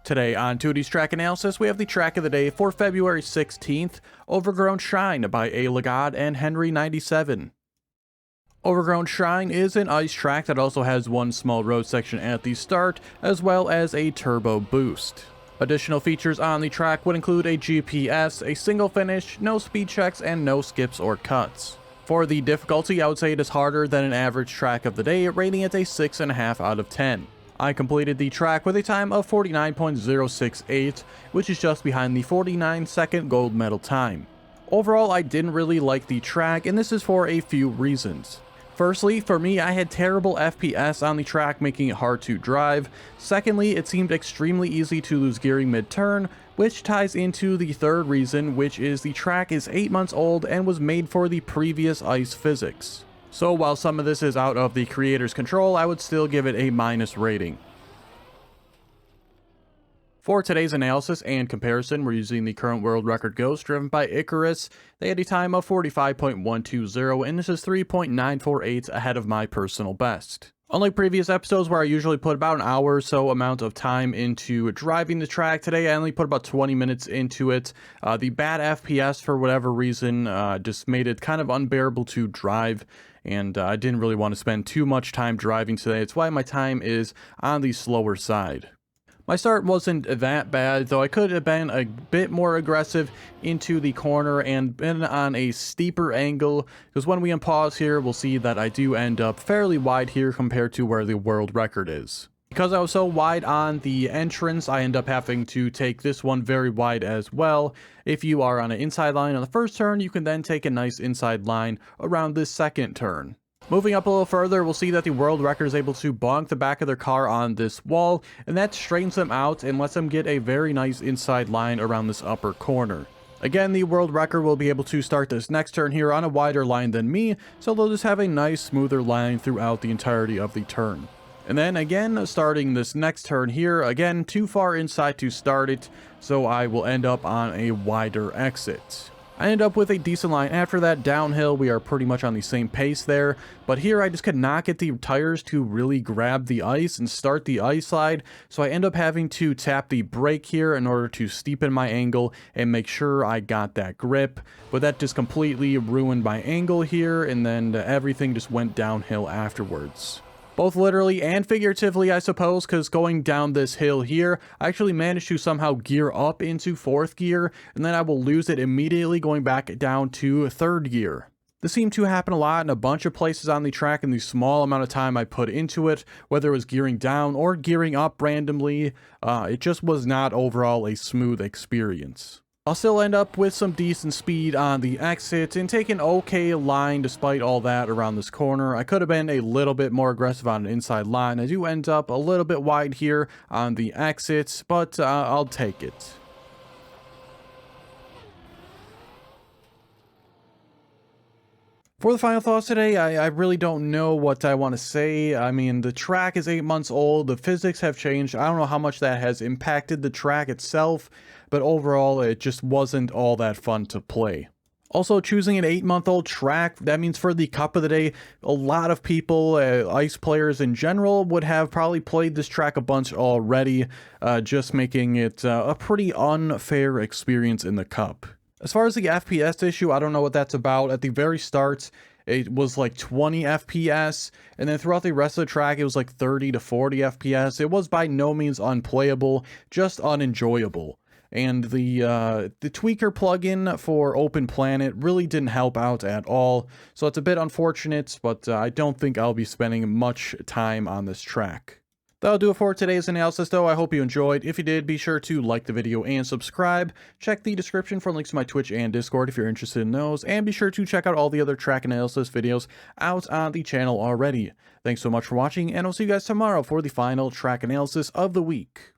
Today on Teuty's track analysis, we have the track of the day for February 16th, Overgrown Shine by A.LeGod and Henry97. Overgrown Shine is an ice track that also has one small road section at the start, as well as a turbo boost. Additional features on the track would include a GPS, a single finish, no speed checks, and no skips or cuts. For the difficulty, I would say it is harder than an average track of the day, rating it a 6.5 out of 10. I completed the track with a time of 49.068, which is just behind the 49-second gold medal time. Overall, I didn't really like the track, and this is for a few reasons. Firstly, for me, I had terrible FPS on the track, making it hard to drive. Secondly, it seemed extremely easy to lose gearing mid-turn, which ties into the third reason, which is the track is 8 months old and was made for the previous ice physics. So while some of this is out of the creator's control, I would still give it a minus rating. For today's analysis and comparison, we're using the current world record Ghost driven by Icarus. They had a time of 45.120, and this is 3.948 ahead of my personal best. Unlike previous episodes where I usually put about an hour or so amount of time into driving the track, today I only put about 20 minutes into it. The bad FPS, for whatever reason, just made it kind of unbearable to drive, and I didn't really want to spend too much time driving today. It's why my time is on the slower side. My start wasn't that bad, though I could have been a bit more aggressive into the corner and been on a steeper angle, because when we unpause here, we'll see that I do end up fairly wide here compared to where the world record is. Because I was so wide on the entrance, I end up having to take this one very wide as well. If you are on an inside line on the first turn, you can then take a nice inside line around this second turn. Moving up a little further, we'll see that the world record is able to bonk the back of their car on this wall, and that straightens them out and lets them get a very nice inside line around this upper corner. Again, the world record will be able to start this next turn here on a wider line than me, so they'll just have a nice smoother line throughout the entirety of the turn. And then again, starting this next turn here, again, too far inside to start it, so I will end up on a wider exit. I end up with a decent line after that. Downhill, we are pretty much on the same pace there, but here I just could not get the tires to really grab the ice and start the ice slide, so I end up having to tap the brake here in order to steepen my angle and make sure I got that grip, but that just completely ruined my angle here, and then everything just went downhill afterwards. Both literally and figuratively, I suppose, because going down this hill here, I actually managed to somehow gear up into 4th gear, and then I will lose it immediately going back down to 3rd gear. This seemed to happen a lot in a bunch of places on the track in the small amount of time I put into it, whether it was gearing down or gearing up randomly. It just was not overall a smooth experience. I'll still end up with some decent speed on the exit and take an okay line despite all that around this corner. I could have been a little bit more aggressive on an inside line. I do end up a little bit wide here on the exit, but I'll take it. For the final thoughts today, I really don't know what I want to say. I mean, the track is 8 months old, the physics have changed. I don't know how much that has impacted the track itself, but overall, it just wasn't all that fun to play. Also, choosing an 8-month-old track, that means for the Cup of the Day, a lot of people, ice players in general, would have probably played this track a bunch already, just making it a pretty unfair experience in the Cup. As far as the FPS issue, I don't know what that's about. At the very start, it was like 20 FPS, and then throughout the rest of the track, it was like 30 to 40 FPS. It was by no means unplayable, just unenjoyable. And the tweaker plugin for Open Planet really didn't help out at all, so it's a bit unfortunate, but I don't think I'll be spending much time on this track. That'll do it for today's analysis, though. I hope you enjoyed. If you did, be sure to like the video and subscribe. Check the description for links to my Twitch and Discord if you're interested in those, and be sure to check out all the other track analysis videos out on the channel already. Thanks so much for watching, and I'll see you guys tomorrow for the final track analysis of the week.